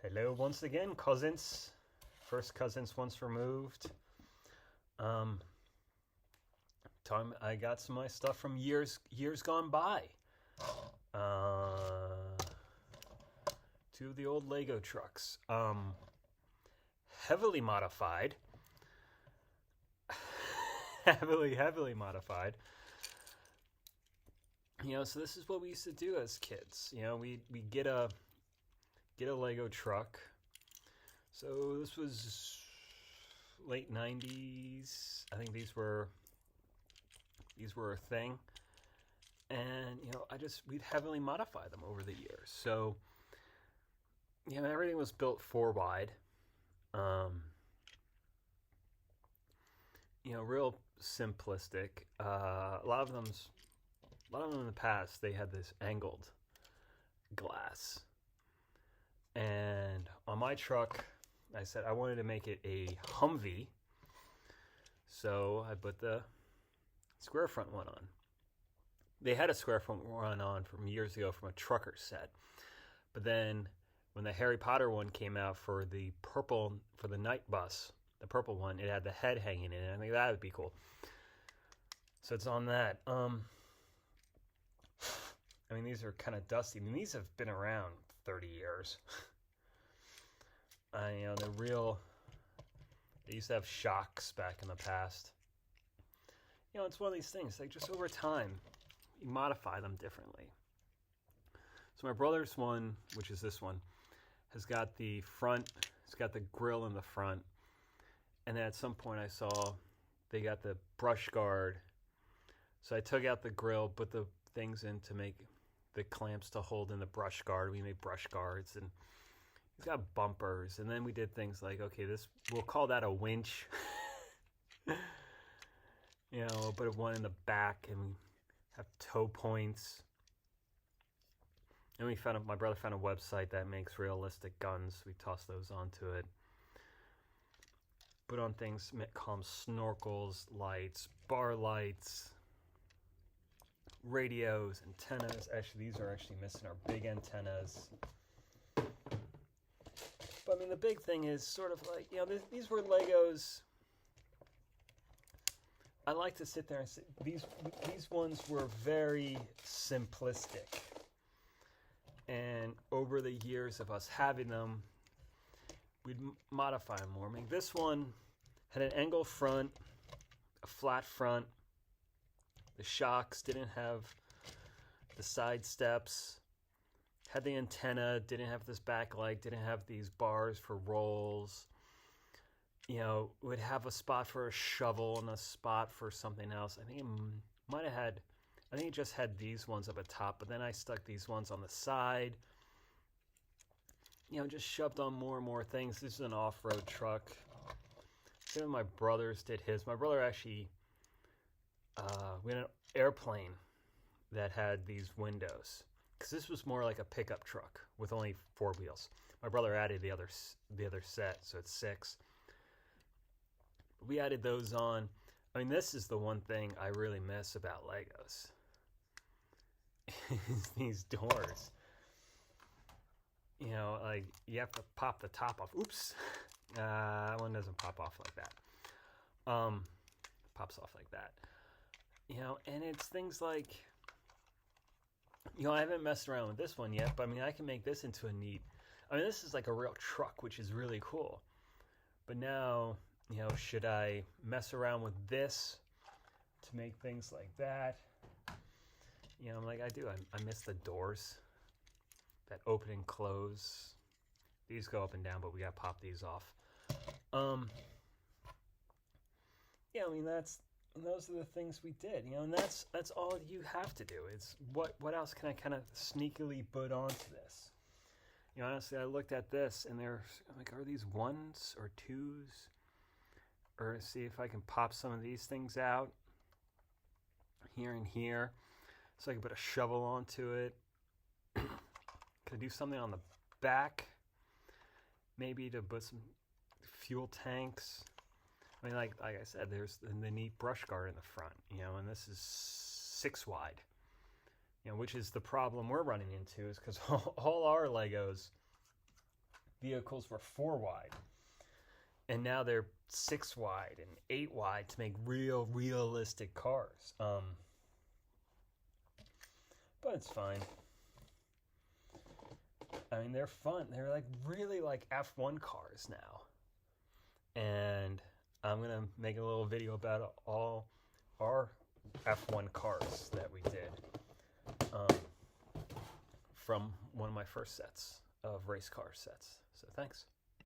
Hello once again, cousins. First cousins once removed. Um, time I got some of my stuff from years gone by. Two of the old Lego trucks. Heavily modified. heavily modified. So this is what we used to do as kids. We get a Lego truck. So this was late 90s. I think these were a thing. And we'd heavily modify them over the years. So everything was built 4 wide. Real simplistic. A lot of them in the past, they had this angled glass. And on my truck, I said I wanted to make it a Humvee. So I put the square front one on. They had a square front one on from years ago from a trucker set. But then when the Harry Potter one came out for the night bus, the purple one, it had the head hanging in it. I think that would be cool. So it's on that. These are kind of dusty. These have been around 30 years. They're real. They used to have shocks back in the past. It's one of these things. Like, just over time, you modify them differently. So my brother's one, which is this one, has got the front. It's got the grill in the front. And then at some point I saw they got the brush guard. So I took out the grill, put the things in to make the clamps to hold in the brush guard. We made brush guards, and he's got bumpers. And then we did things like, okay, we'll call that a winch. We'll put one in the back and have toe points. And my brother found a website that makes realistic guns. We tossed those onto it. Put on things, call them snorkels, lights, bar lights, radios, antennas. Actually, these are missing our big antennas. But the big thing is sort of like, these were Legos. I like to sit there and say these ones were very simplistic. And over the years of us having them, we'd modify them more. This one had an angle front, a flat front. The shocks didn't have the side steps. Had the antenna, didn't have this backlight, didn't have these bars for rolls. Would have a spot for a shovel and a spot for something else. I think it just had these ones up at top, but then I stuck these ones on the side. Just shoved on more and more things. This is an off-road truck. Same with my brother's did his. My brother actually, we had an airplane that had these windows, because this was more like a pickup truck with only 4 wheels. My brother added the other set, so it's 6. We added those on. This is the one thing I really miss about Legos. Is these doors. Like, you have to pop the top off. Oops. That one doesn't pop off like that. Pops off like that. And it's things like, I haven't messed around with this one yet, but I can make this into a neat, this is like a real truck, which is really cool. But now, should I mess around with this to make things like that? I do. I miss the doors that open and close. These go up and down, but we got to pop these off. Those are the things we did, and that's all you have to do. It's what else can I kind of sneakily put onto this? Honestly, I looked at this and I'm like, are these 1s or 2s? Or see if I can pop some of these things out here and here, so I can put a shovel onto it. Could I do something on the back? Maybe to put some fuel tanks. Like I said, there's the neat brush guard in the front, and this is 6 wide, which is the problem we're running into, is because all our Legos vehicles were 4 wide. And now they're 6 wide and 8 wide to make realistic cars. But it's fine. I mean, they're fun. They're like really like F1 cars now. And I'm going to make a little video about all our F1 cars that we did from one of my first sets of race car sets. So thanks.